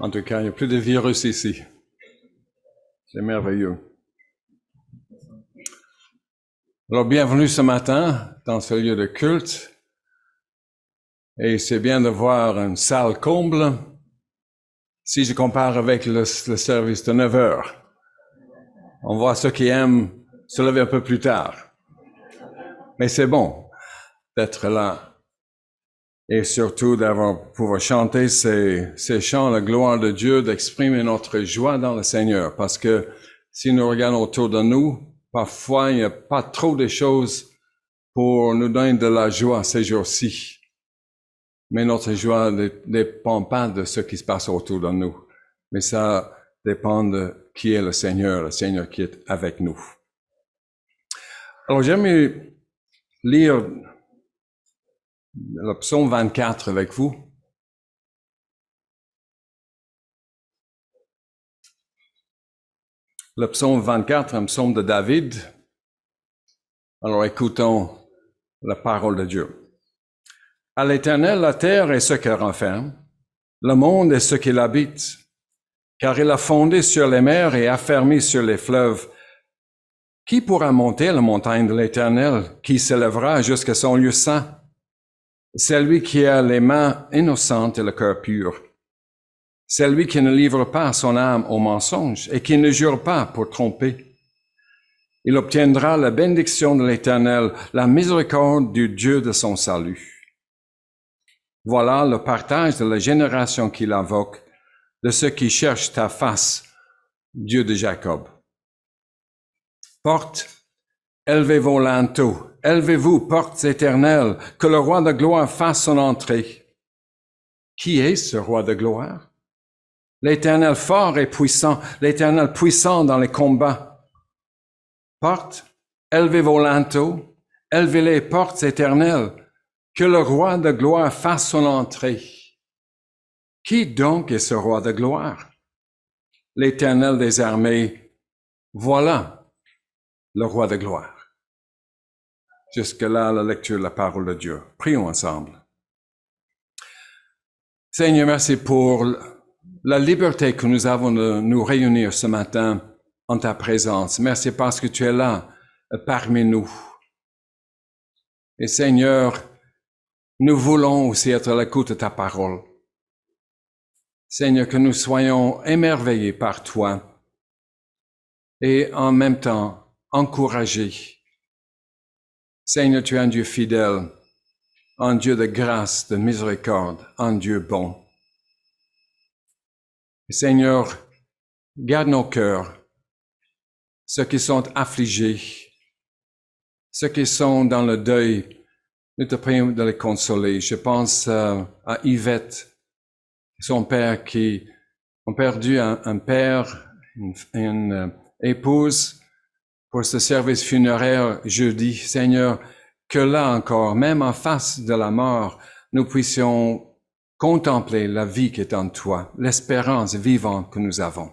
En tout cas, il n'y a plus de virus ici. C'est merveilleux. Alors, bienvenue ce matin dans ce lieu de culte. Et c'est bien de voir une salle comble si je compare avec le service de 9 heures. On voit ceux qui aiment se lever un peu plus tard. Mais c'est bon d'être là. Et surtout d'avoir pouvoir chanter ces chants, la gloire de Dieu, d'exprimer notre joie dans le Seigneur. Parce que si nous regardons autour de nous, parfois il n'y a pas trop de choses pour nous donner de la joie ces jours-ci. Mais notre joie ne dépend pas de ce qui se passe autour de nous. Mais ça dépend de qui est le Seigneur qui est avec nous. Alors j'aime lire le psaume 24 avec vous. Le psaume 24, un psaume de David. Alors écoutons la parole de Dieu. À l'Éternel, la terre et ce qu'elle renferme, le monde et ce qu'il habite, car il a fondé sur les mers et affermi sur les fleuves. Qui pourra monter la montagne de l'Éternel, qui s'élèvera jusqu'à son lieu saint? C'est lui qui a les mains innocentes et le cœur pur. C'est lui qui ne livre pas son âme au mensonge et qui ne jure pas pour tromper. Il obtiendra la bénédiction de l'Éternel, la miséricorde du Dieu de son salut. Voilà le partage de la génération qu'il invoque, de ceux qui cherchent ta face, Dieu de Jacob. Portes, élevez vos linteaux, élevez-vous, portes éternelles, que le roi de gloire fasse son entrée. Qui est ce roi de gloire? L'Éternel fort et puissant, l'Éternel puissant dans les combats. Portes, élevez vos linteaux, élevez-les, portes éternelles, que le roi de gloire fasse son entrée. Qui donc est ce roi de gloire? L'Éternel des armées, voilà le roi de gloire. Jusque-là, la lecture de la parole de Dieu. Prions ensemble. Seigneur, merci pour la liberté que nous avons de nous réunir ce matin en ta présence. Merci parce que tu es là parmi nous. Et Seigneur, nous voulons aussi être à l'écoute de ta parole. Seigneur, que nous soyons émerveillés par toi et en même temps encouragés. Seigneur, tu es un Dieu fidèle, un Dieu de grâce, de miséricorde, un Dieu bon. Seigneur, garde nos cœurs, ceux qui sont affligés, ceux qui sont dans le deuil, nous te prions de les consoler. Je pense à Yvette, son père qui ont perdu un père, une épouse pour ce service funéraire jeudi. Seigneur, que là encore, même en face de la mort, nous puissions contempler la vie qui est en toi, l'espérance vivante que nous avons.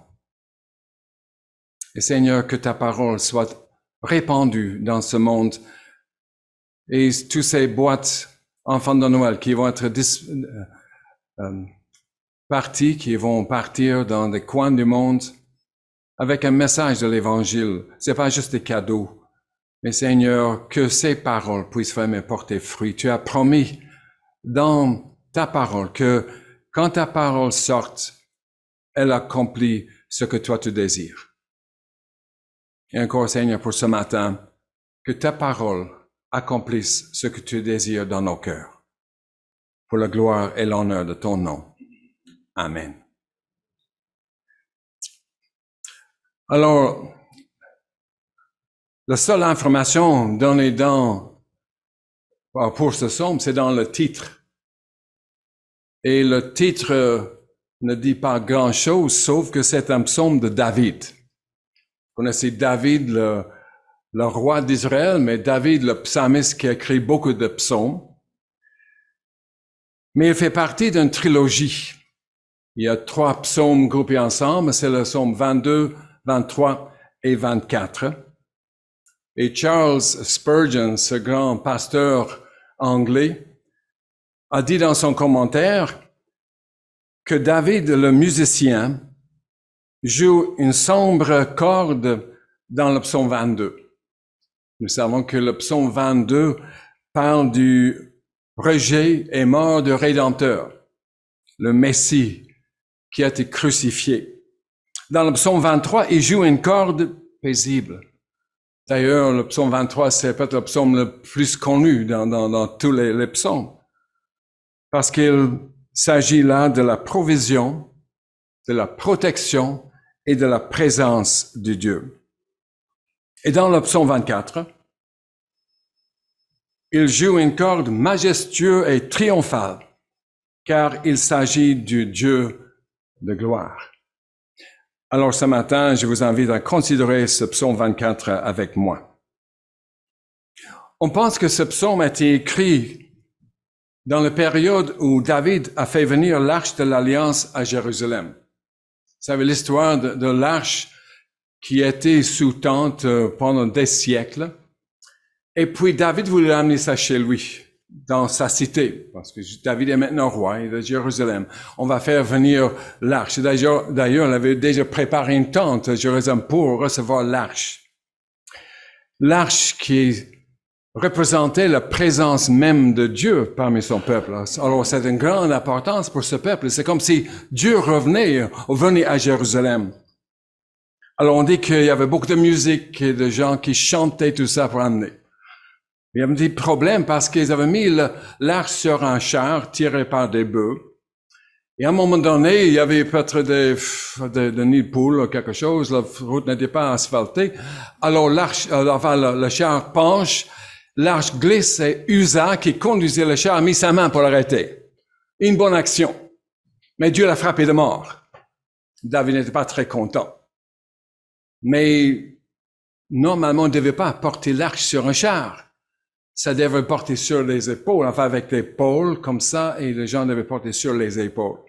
Et Seigneur, que ta parole soit répandue dans ce monde et toutes ces boîtes enfants de Noël qui vont être parties, qui vont partir dans des coins du monde avec un message de l'Évangile. C'est pas juste des cadeaux. Mais Seigneur, que ces paroles puissent vraiment porter fruit. Tu as promis dans ta parole que quand ta parole sorte, elle accomplit ce que toi tu désires. Et encore, Seigneur, pour ce matin, que ta parole accomplisse ce que tu désires dans nos cœurs. Pour la gloire et l'honneur de ton nom. Amen. Alors, la seule information donnée pour ce psaume, c'est dans le titre. Et le titre ne dit pas grand-chose, sauf que c'est un psaume de David. Vous connaissez David, le roi d'Israël, mais David, le psalmiste qui a écrit beaucoup de psaumes. Mais il fait partie d'une trilogie. Il y a 3 psaumes groupés ensemble, c'est le psaume 22, 23 et 24. Et Charles Spurgeon, ce grand pasteur anglais, a dit dans son commentaire que David, le musicien, joue une sombre corde dans le psaume 22. Nous savons que le psaume 22 parle du rejet et mort du Rédempteur, le Messie qui a été crucifié. Dans le psaume 23, il joue une corde paisible. D'ailleurs, le psaume 23, c'est peut-être le psaume le plus connu dans tous les psaumes. Parce qu'il s'agit là de la provision, de la protection et de la présence de Dieu. Et dans le psaume 24, il joue une corde majestueuse et triomphale, car il s'agit du Dieu de gloire. Alors ce matin, je vous invite à considérer ce psaume 24 avec moi. On pense que ce psaume a été écrit dans la période où David a fait venir l'arche de l'Alliance à Jérusalem. Vous savez l'histoire de l'arche qui était sous tente pendant des siècles. Et puis David voulait amener ça chez lui, dans sa cité, parce que David est maintenant roi de Jérusalem. On va faire venir l'arche. D'ailleurs, il avait déjà préparé une tente à Jérusalem pour recevoir l'arche. L'arche qui représentait la présence même de Dieu parmi son peuple. Alors, c'est une grande importance pour ce peuple. C'est comme si Dieu venait à Jérusalem. Alors, on dit qu'il y avait beaucoup de musique et de gens qui chantaient tout ça pour amener. Il y avait des problèmes parce qu'ils avaient mis l'arche sur un char tiré par des bœufs. Et à un moment donné, il y avait peut-être des nids de poules ou quelque chose. La route n'était pas asphaltée. Alors, le char penche. L'arche glisse et Uza, qui conduisait le char, a mis sa main pour l'arrêter. Une bonne action. Mais Dieu l'a frappé de mort. David n'était pas très content. Mais normalement, on ne devait pas porter l'arche sur un char. Ça devait porter sur les épaules, enfin avec les pôles comme ça, et les gens devaient porter sur les épaules.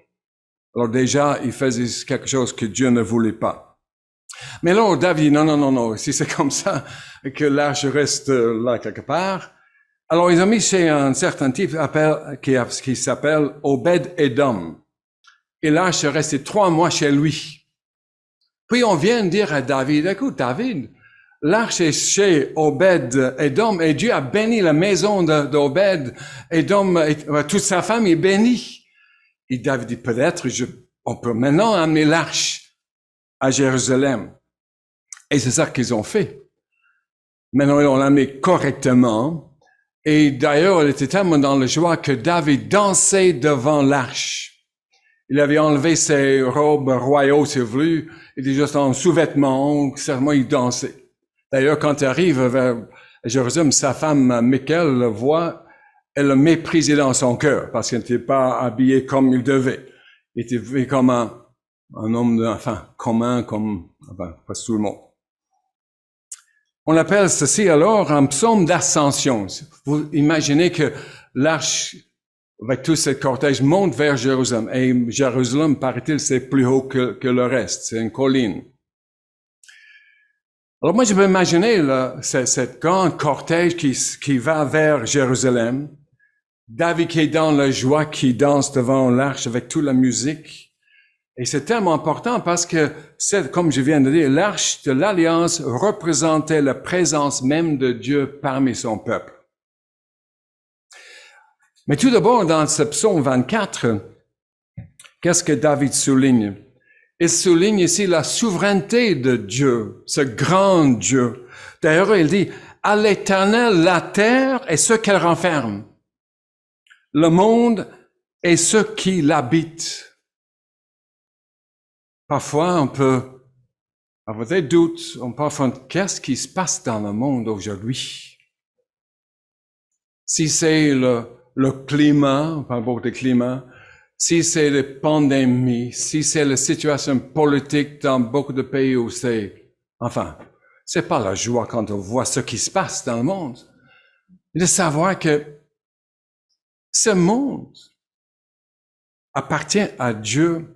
Alors déjà, il faisait quelque chose que Dieu ne voulait pas. Mais là, David, non, si c'est comme ça, que l'arche reste là quelque part. Alors, ils ont mis chez un certain type qui s'appelle Obed-Edom. Et l'arche est restée 3 mois chez lui. Puis on vient dire à David, écoute, David, l'arche est chez Obed-Edom et Dieu a béni la maison d'Obed-Edom et toute sa famille est bénie. Et David dit, peut-être, on peut maintenant amener l'arche à Jérusalem. Et c'est ça qu'ils ont fait. Maintenant, ils l'ont amené correctement. Et d'ailleurs, il était tellement dans la joie que David dansait devant l'arche. Il avait enlevé ses robes royaux, s'il voulait. Il était juste en sous-vêtements. Certainement, il dansait. D'ailleurs, quand il arrive vers Jérusalem, sa femme, Michal, le voit. Elle le méprisait dans son cœur parce qu'il n'était pas habillé comme il devait. Il était vu comme un homme, commun, pas tout le monde. On appelle ceci alors un psaume d'ascension. Vous imaginez que l'arche, avec tout ce cortège, monte vers Jérusalem. Et Jérusalem, paraît-il, c'est plus haut que le reste. C'est une colline. Alors moi, je peux imaginer cette grande cortège qui va vers Jérusalem. David qui est dans la joie, qui danse devant l'arche avec toute la musique. Et c'est tellement important parce que, comme je viens de dire, l'arche de l'Alliance représentait la présence même de Dieu parmi son peuple. Mais tout d'abord, dans ce psaume 24, qu'est-ce que David souligne? Il souligne ici la souveraineté de Dieu, ce grand Dieu. D'ailleurs, il dit, à l'Éternel, la terre et ce qu'elle renferme, le monde et ceux qui l'habitent. Parfois, on peut avoir des doutes, on peut penser, qu'est-ce qui se passe dans le monde aujourd'hui? Si c'est le climat, on parle beaucoup de climat, si c'est les pandémies, si c'est la situation politique dans beaucoup de pays où c'est pas la joie quand on voit ce qui se passe dans le monde. Et de savoir que ce monde appartient à Dieu.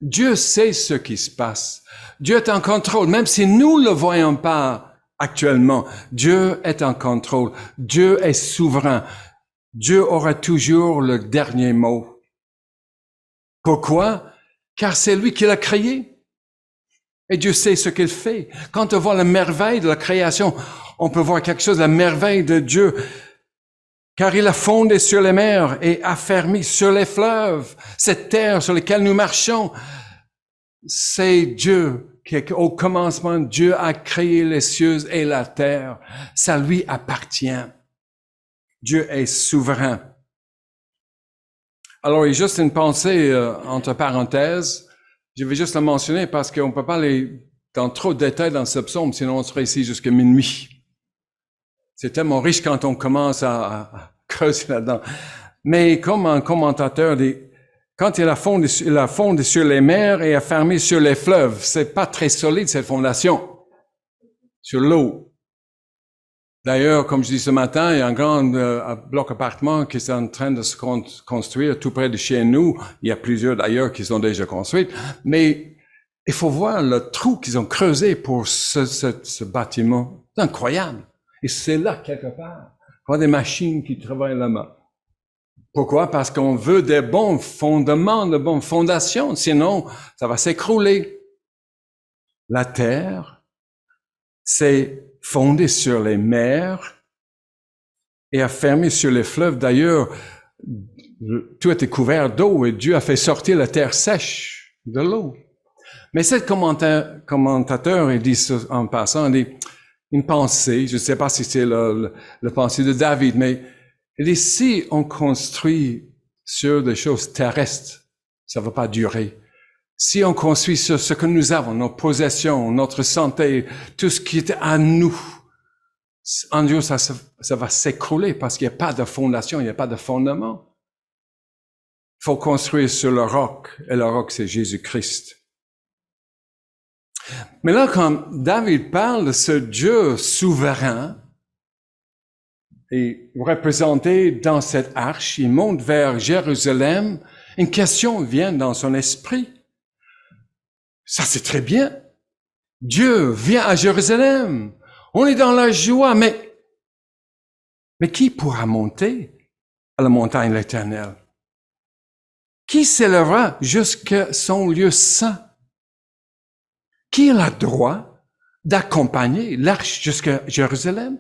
Dieu sait ce qui se passe. Dieu est en contrôle, même si nous ne le voyons pas actuellement. Dieu est en contrôle. Dieu est souverain. Dieu aura toujours le dernier mot. Pourquoi? Car c'est lui qui l'a créé. Et Dieu sait ce qu'il fait. Quand on voit la merveille de la création, on peut voir quelque chose, la merveille de Dieu. Car il a fondé sur les mers et affermi sur les fleuves. Cette terre sur laquelle nous marchons, c'est Dieu qui, au commencement, Dieu a créé les cieux et la terre. Ça lui appartient. Dieu est souverain. Alors, il y a juste une pensée entre parenthèses. Je vais juste la mentionner parce qu'on ne peut pas aller dans trop de détails dans ce psaume, sinon on serait ici jusqu'à minuit. C'est tellement riche quand on commence à creuser là-dedans. Mais comme un commentateur dit, quand il a fondé sur les mers et a fermé sur les fleuves, c'est pas très solide cette fondation sur l'eau. D'ailleurs, comme je dis ce matin, il y a un grand bloc appartement qui est en train de se construire tout près de chez nous. Il y a plusieurs d'ailleurs qui sont déjà construits. Mais il faut voir le trou qu'ils ont creusé pour ce bâtiment. C'est incroyable. Et c'est là, quelque part. Il y a des machines qui travaillent là-bas. Pourquoi? Parce qu'on veut des bons fondements, de bonnes fondations. Sinon, ça va s'écrouler. La terre, c'est fondé sur les mers et affermi sur les fleuves. D'ailleurs, tout était couvert d'eau et Dieu a fait sortir la terre sèche de l'eau. Mais cet commentateur, il dit en passant, il dit une pensée, je ne sais pas si c'est la pensée de David, mais il dit si on construit sur des choses terrestres, ça ne va pas durer. Si on construit sur ce que nous avons, nos possessions, notre santé, tout ce qui est à nous, en Dieu, ça va s'écrouler parce qu'il n'y a pas de fondation, il n'y a pas de fondement. Il faut construire sur le roc, et le roc, c'est Jésus-Christ. Mais là, quand David parle de ce Dieu souverain, et représenté dans cette arche, il monte vers Jérusalem, une question vient dans son esprit. Ça, c'est très bien. Dieu vient à Jérusalem. On est dans la joie, mais qui pourra monter à la montagne de l'Éternel? Qui s'élèvera jusqu'à son lieu saint? Qui a le droit d'accompagner l'arche jusqu'à Jérusalem?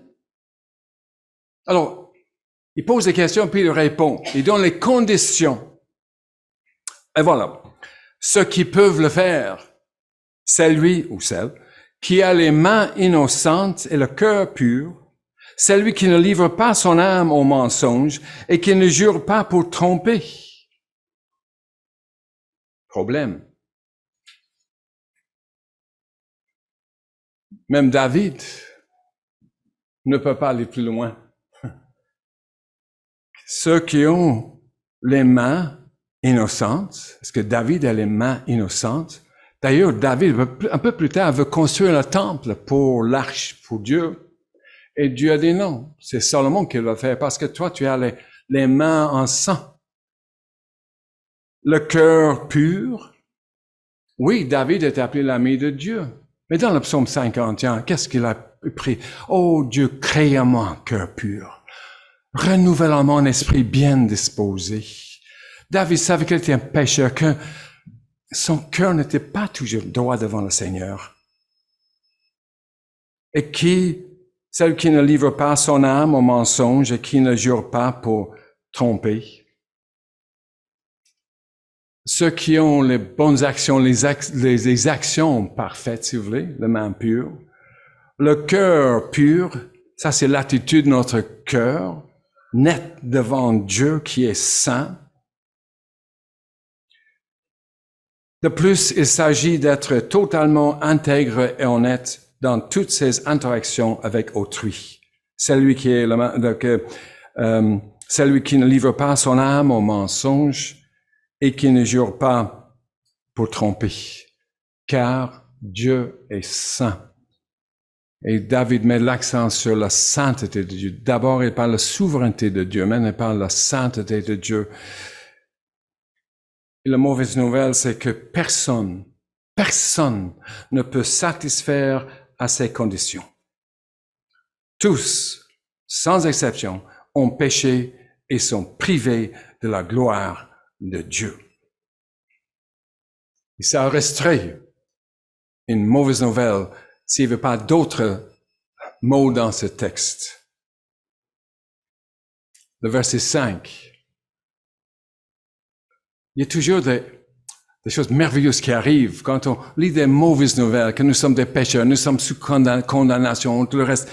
Alors, il pose des questions, puis il répond. Il donne les conditions. Et voilà. Ceux qui peuvent le faire, c'est lui ou celle qui a les mains innocentes et le cœur pur, celui qui ne livre pas son âme au mensonge et qui ne jure pas pour tromper. Problème. Même David ne peut pas aller plus loin. Ceux qui ont les mains innocentes, parce que David a les mains innocentes. D'ailleurs, David, un peu plus tard, veut construire un temple pour l'arche, pour Dieu. Et Dieu a dit non, c'est Salomon qui va faire, parce que toi, tu as les mains en sang. Le cœur pur. Oui, David est appelé l'ami de Dieu. Mais dans le psaume 51, qu'est-ce qu'il a pris? Oh Dieu, crée en moi un cœur pur. Renouvelle en mon esprit bien disposé. David savait qu'il était un pécheur, que son cœur n'était pas toujours droit devant le Seigneur. Et celle qui ne livre pas son âme au mensonge et qui ne jure pas pour tromper. Ceux qui ont les bonnes actions, les actions parfaites, si vous voulez, les mains pures. Le cœur pur, ça c'est l'attitude de notre cœur, net devant Dieu qui est saint. De plus, il s'agit d'être totalement intègre et honnête dans toutes ses interactions avec autrui. Celui qui ne livre pas son âme au mensonge et qui ne jure pas pour tromper, car Dieu est saint. Et David met l'accent sur la sainteté de Dieu. D'abord, il parle de la souveraineté de Dieu, maintenant il parle de la sainteté de Dieu. Et la mauvaise nouvelle, c'est que personne ne peut satisfaire à ces conditions. Tous, sans exception, ont péché et sont privés de la gloire de Dieu. Et ça resterait une mauvaise nouvelle s'il n'y avait pas d'autres mots dans ce texte. Le verset 5. Il y a toujours des choses merveilleuses qui arrivent quand on lit des mauvaises nouvelles, que nous sommes des pécheurs, nous sommes sous condamnation, tout le reste.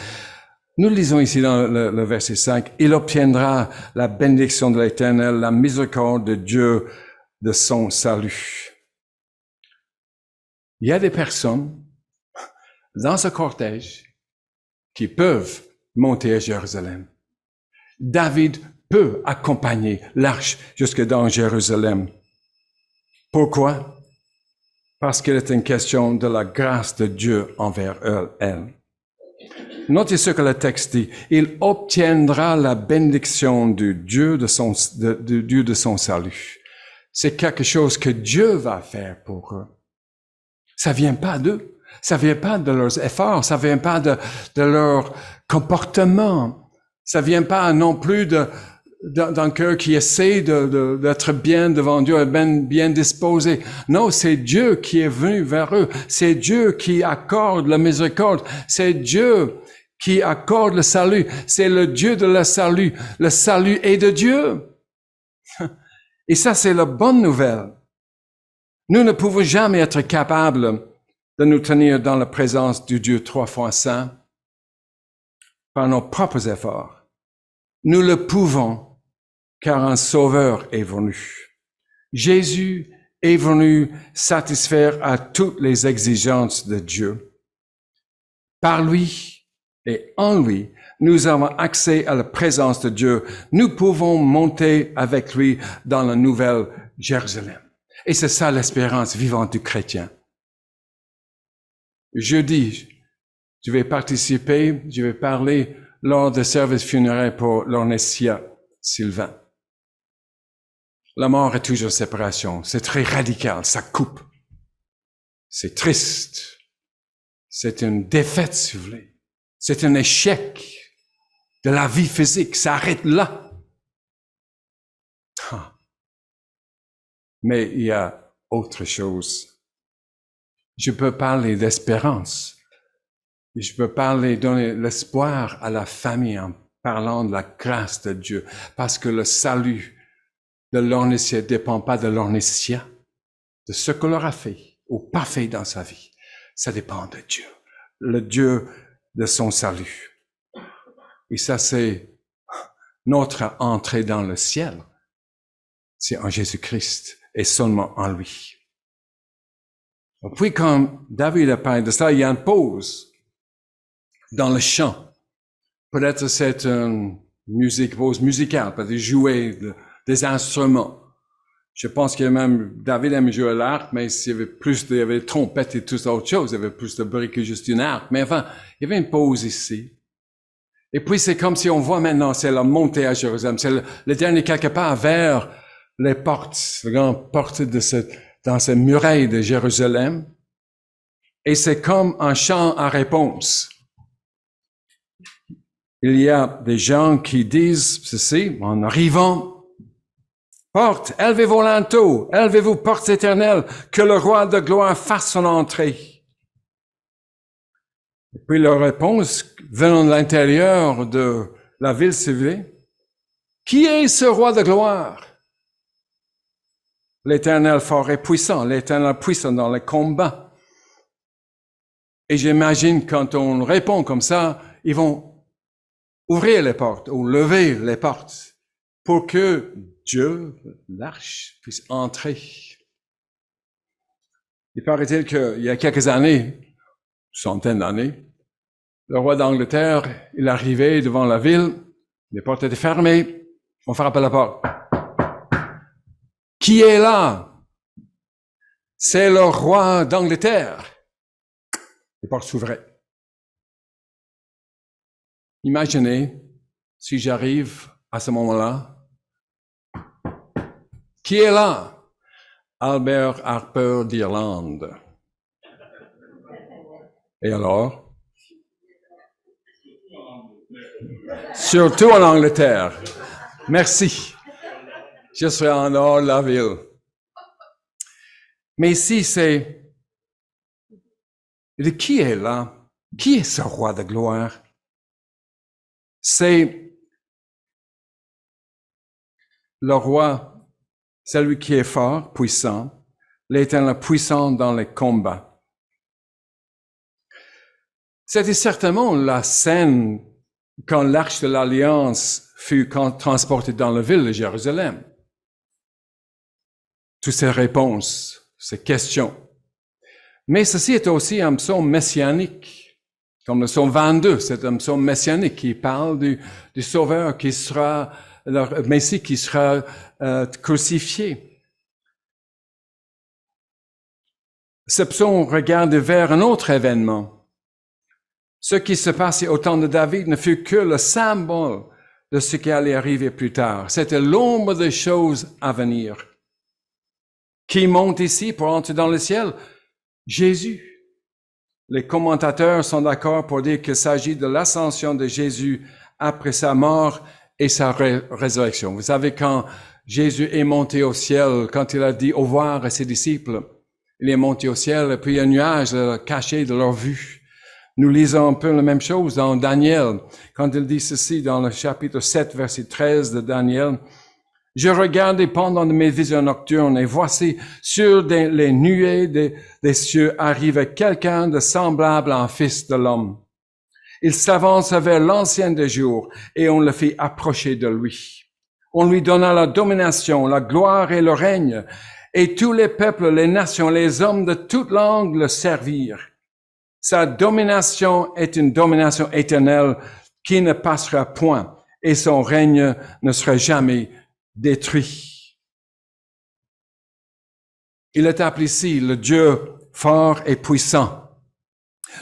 Nous lisons ici dans le verset 5, « Il obtiendra la bénédiction de l'Éternel, la miséricorde de Dieu de son salut. » Il y a des personnes dans ce cortège qui peuvent monter à Jérusalem. David peut accompagner l'arche jusque dans Jérusalem. Pourquoi? Parce qu'il est une question de la grâce de Dieu envers elle. Notez ce que le texte dit. Il obtiendra la bénédiction du Dieu de son salut. C'est quelque chose que Dieu va faire pour eux. Ça vient pas d'eux. Ça vient pas de leurs efforts. Ça vient pas de leur comportement. Ça vient pas non plus d'un cœur qui essaie d'être bien devant Dieu et bien disposé. Non, c'est Dieu qui est venu vers eux. C'est Dieu qui accorde la miséricorde. C'est Dieu qui accorde le salut. C'est le Dieu de le salut. Le salut est de Dieu. Et ça, c'est la bonne nouvelle. Nous ne pouvons jamais être capables de nous tenir dans la présence du Dieu trois fois saint par nos propres efforts. Nous le pouvons car un sauveur est venu. Jésus est venu satisfaire à toutes les exigences de Dieu. Par lui et en lui, nous avons accès à la présence de Dieu. Nous pouvons monter avec lui dans la nouvelle Jérusalem. Et c'est ça l'espérance vivante du chrétien. Jeudi, je vais participer, je vais parler lors des services funéraires pour l'Ornesia Sylvain. La mort est toujours séparation. C'est très radical, ça coupe. C'est triste. C'est une défaite, si vous voulez. C'est un échec de la vie physique. Ça arrête là. Mais il y a autre chose. Je peux parler d'espérance. Je peux donner l'espoir à la famille en parlant de la grâce de Dieu. Parce que le salut de l'Ornesia ne dépend pas de l'Ornesia, de ce qu'on leur a fait ou pas fait dans sa vie. Ça dépend de Dieu, le Dieu de son salut. Et ça, c'est notre entrée dans le ciel. C'est en Jésus-Christ et seulement en lui. Puis quand David a parlé de ça, il y a une pause dans le chant. Peut-être c'est une pause musicale, peut-être jouer des instruments. Je pense que même David aime jouer à l'arc, mais il y avait des trompettes et tout autre chose, il y avait plus de bruit que juste une arc. Mais enfin, il y avait une pause ici. Et puis c'est comme si on voit maintenant, c'est la montée à Jérusalem, c'est le dernier quelque part vers les portes, les grandes portes dans ces murailles de Jérusalem. Et c'est comme un chant à réponse. Il y a des gens qui disent ceci, en arrivant, porte, élevez-vous linteaux, élevez-vous portes éternelles, que le roi de gloire fasse son entrée. Et puis leur réponse, venant de l'intérieur de la ville civilisée, qui est ce roi de gloire? L'Éternel fort et puissant, l'Éternel puissant dans les combats. Et j'imagine quand on répond comme ça, ils vont ouvrir les portes ou lever les portes pour que Dieu, l'arche, puisse entrer. Il paraît-il qu'il y a quelques années, centaines d'années, le roi d'Angleterre, il arrivait devant la ville, les portes étaient fermées, on frappe à la porte. Qui est là? C'est le roi d'Angleterre. Les portes s'ouvraient. Imaginez si j'arrive à ce moment-là. Qui est là? Albert Harper d'Irlande. Et alors? Surtout en Angleterre. Merci. Je serai en dehors de la ville. Mais ici, qui est là? Qui est ce roi de gloire? C'est le roi, celui qui est fort, puissant, l'Éternel puissant dans les combats. C'était certainement la scène quand l'Arche de l'Alliance fut transportée dans la ville de Jérusalem. Toutes ces réponses, ces questions. Mais ceci est aussi un psaume messianique. Comme le psaume 22, c'est un psaume messianique qui parle du Sauveur qui sera, le Messie qui sera crucifié. Ce psaume regarde vers un autre événement. Ce qui se passait au temps de David ne fut que le symbole de ce qui allait arriver plus tard. C'était l'ombre des choses à venir. Qui monte ici pour entrer dans le ciel? Jésus. Les commentateurs sont d'accord pour dire qu'il s'agit de l'ascension de Jésus après sa mort et sa résurrection. Vous savez, quand Jésus est monté au ciel, quand il a dit au revoir à ses disciples, il est monté au ciel et puis un nuage l'a caché de leur vue. Nous lisons un peu la même chose dans Daniel, quand il dit ceci dans le chapitre 7, verset 13 de Daniel. « Je regardais pendant mes visions nocturnes et voici sur les nuées des cieux arrivait quelqu'un de semblable à un fils de l'homme. Il s'avance vers l'ancien des jours et on le fit approcher de lui. On lui donna la domination, la gloire et le règne, et tous les peuples, les nations, les hommes de toute langue le servirent. Sa domination est une domination éternelle qui ne passera point, et son règne ne sera jamais détruit. » Il est appelé ici le Dieu fort et puissant.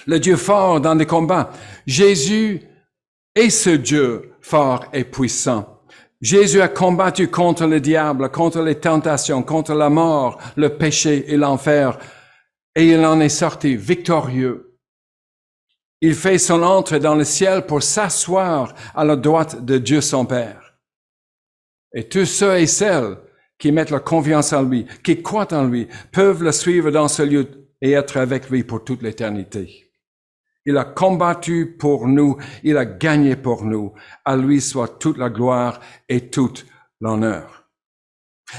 Le Dieu fort dans les combats. Jésus est ce Dieu fort et puissant. Jésus a combattu contre le diable, contre les tentations, contre la mort, le péché et l'enfer, et il en est sorti victorieux. Il fait son entrée dans le ciel pour s'asseoir à la droite de Dieu son Père. Et tous ceux et celles qui mettent leur confiance en lui, qui croient en lui, peuvent le suivre dans ce lieu et être avec lui pour toute l'éternité. Il a combattu pour nous, il a gagné pour nous. À lui soit toute la gloire et toute l'honneur.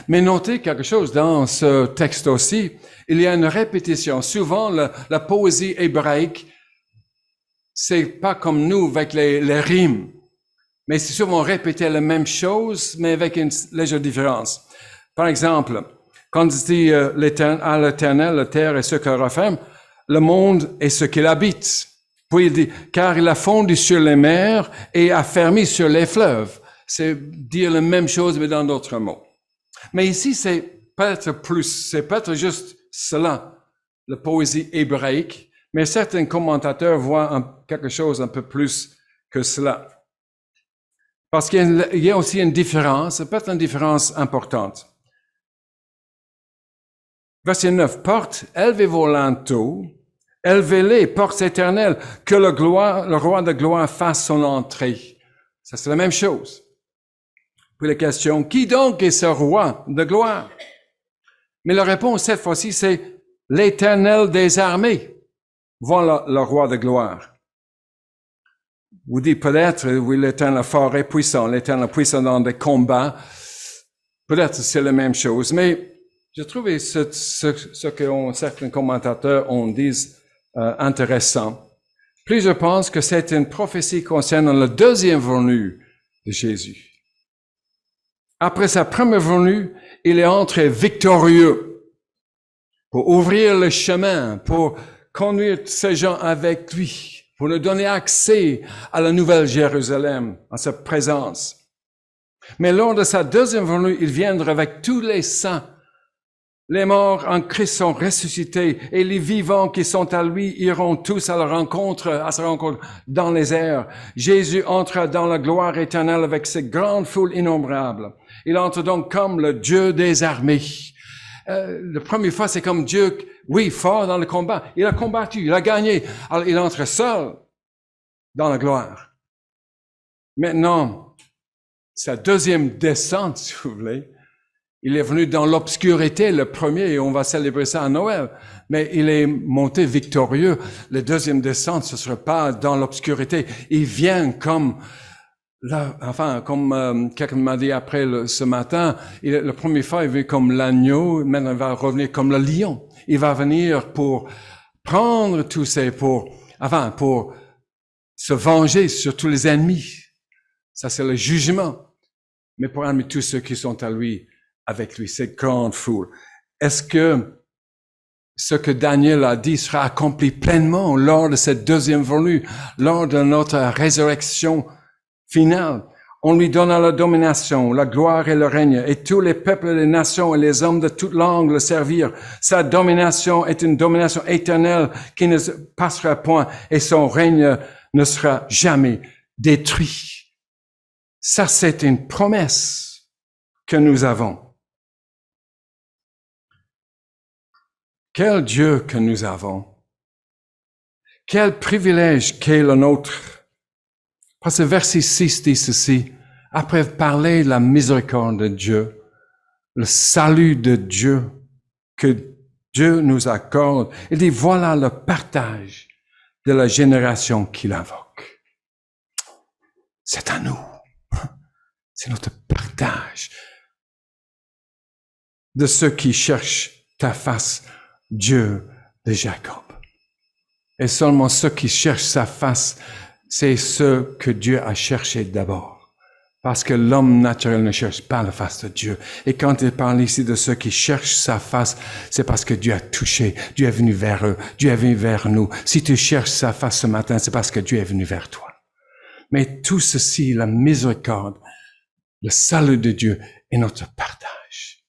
Mais notez quelque chose dans ce texte aussi, il y a une répétition. Souvent, la poésie hébraïque, c'est pas comme nous avec les rimes, mais c'est souvent répéter la même chose, mais avec une légère différence. Par exemple, quand il dit à l'Éternel, la terre et ce qu'elle renferme, le monde et ce qu'il habite. Puis il dit, car il a fondu sur les mers et a fermé sur les fleuves. C'est dire la même chose, mais dans d'autres mots. Mais ici, c'est peut-être plus, c'est peut-être juste cela, la poésie hébraïque, mais certains commentateurs voient quelque chose un peu plus que cela. Parce qu'il y a aussi une différence, peut-être une différence importante. Verset 9, porte, élevez vos linteaux, élevez-les, portes éternelles, que le roi de gloire fasse son entrée. Ça, c'est la même chose. Puis la question, qui donc est ce roi de gloire? Mais la réponse cette fois-ci, c'est l'Éternel des armées. Voilà le roi de gloire. Vous dites peut-être, oui, l'Éternel fort et puissant, l'Éternel puissant dans des combats. Peut-être c'est la même chose, mais je trouvais ce que certains commentateurs ont dit intéressant. Plusieurs pensent que c'est une prophétie concernant la deuxième venue de Jésus. Après sa première venue, il est entré victorieux pour ouvrir le chemin, pour conduire ces gens avec lui, pour nous donner accès à la nouvelle Jérusalem, à sa présence. Mais lors de sa deuxième venue, il viendra avec tous les saints. Les morts en Christ sont ressuscités et les vivants qui sont à lui iront tous à sa rencontre dans les airs. Jésus entre dans la gloire éternelle avec ces grandes foules innombrables. Il entre donc comme le Dieu des armées. La première fois, c'est comme Dieu, oui, fort dans le combat. Il a combattu, il a gagné. Alors, il entre seul dans la gloire. Maintenant, sa deuxième descente, si vous voulez, Il est venu dans l'obscurité, le premier, et on va célébrer ça à Noël. Mais il est monté victorieux. Le deuxième descente, ce sera pas dans l'obscurité. Il vient comme quelqu'un m'a dit après ce matin, le premier fois, il vient comme l'agneau, maintenant il va revenir comme le lion. Il va venir pour prendre tous ces, pour se venger sur tous les ennemis. Ça, c'est le jugement. Mais pour amener tous ceux qui sont à lui, avec lui, cette grande foule. Est-ce que ce que Daniel a dit sera accompli pleinement lors de cette deuxième venue, lors de notre résurrection finale? On lui donna la domination, la gloire et le règne, et tous les peuples, les nations et les hommes de toute langue le servirent. Sa domination est une domination éternelle qui ne passera point, et son règne ne sera jamais détruit. Ça, c'est une promesse que nous avons. Quel Dieu que nous avons. Quel privilège qu'est le nôtre. Parce que verset 6 dit ceci, après parler de la miséricorde de Dieu, le salut de Dieu que Dieu nous accorde, il dit, voilà le partage de la génération qu'il invoque. C'est à nous. C'est notre partage de ceux qui cherchent ta face, Dieu de Jacob. Et seulement ceux qui cherchent sa face, c'est ceux que Dieu a cherché d'abord. Parce que l'homme naturel ne cherche pas la face de Dieu. Et quand il parle ici de ceux qui cherchent sa face, c'est parce que Dieu a touché, Dieu est venu vers eux, Dieu est venu vers nous. Si tu cherches sa face ce matin, c'est parce que Dieu est venu vers toi. Mais tout ceci, la miséricorde, le salut de Dieu est notre partage.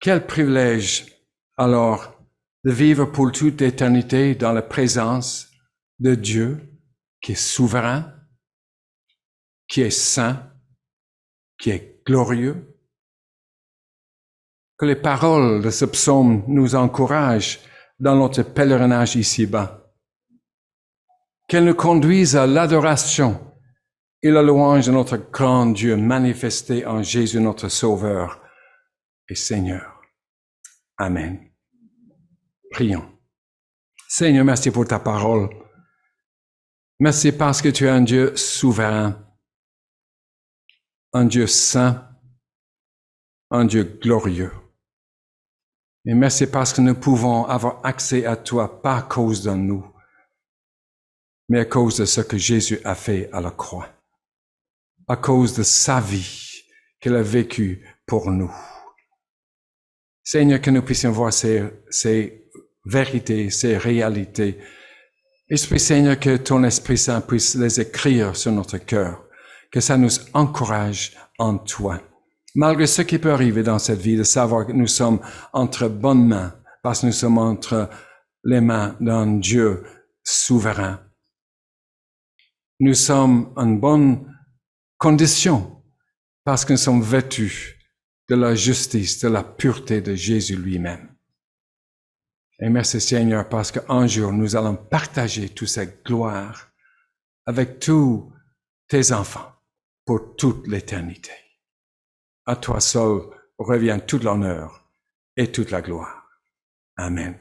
Quel privilège, alors, de vivre pour toute éternité dans la présence de Dieu, qui est souverain, qui est saint, qui est glorieux. Que les paroles de ce psaume nous encouragent dans notre pèlerinage ici-bas. Qu'elles nous conduisent à l'adoration et la louange de notre grand Dieu manifesté en Jésus notre Sauveur et Seigneur. Amen. Prions. Seigneur, merci pour ta parole. Merci parce que tu es un Dieu souverain, un Dieu saint, un Dieu glorieux. Et merci parce que nous pouvons avoir accès à toi, pas à cause de nous, mais à cause de ce que Jésus a fait à la croix, à cause de sa vie qu'il a vécue pour nous. Seigneur, que nous puissions voir ces vérités, ces réalités. Esprit Seigneur, que ton Esprit Saint puisse les écrire sur notre cœur, que ça nous encourage en toi. Malgré ce qui peut arriver dans cette vie, de savoir que nous sommes entre bonnes mains, parce que nous sommes entre les mains d'un Dieu souverain. Nous sommes en bonne condition, parce que nous sommes vêtus de la justice, de la pureté de Jésus lui-même. Et merci Seigneur, parce qu'un jour, nous allons partager toute cette gloire avec tous tes enfants pour toute l'éternité. À toi seul revient toute l'honneur et toute la gloire. Amen.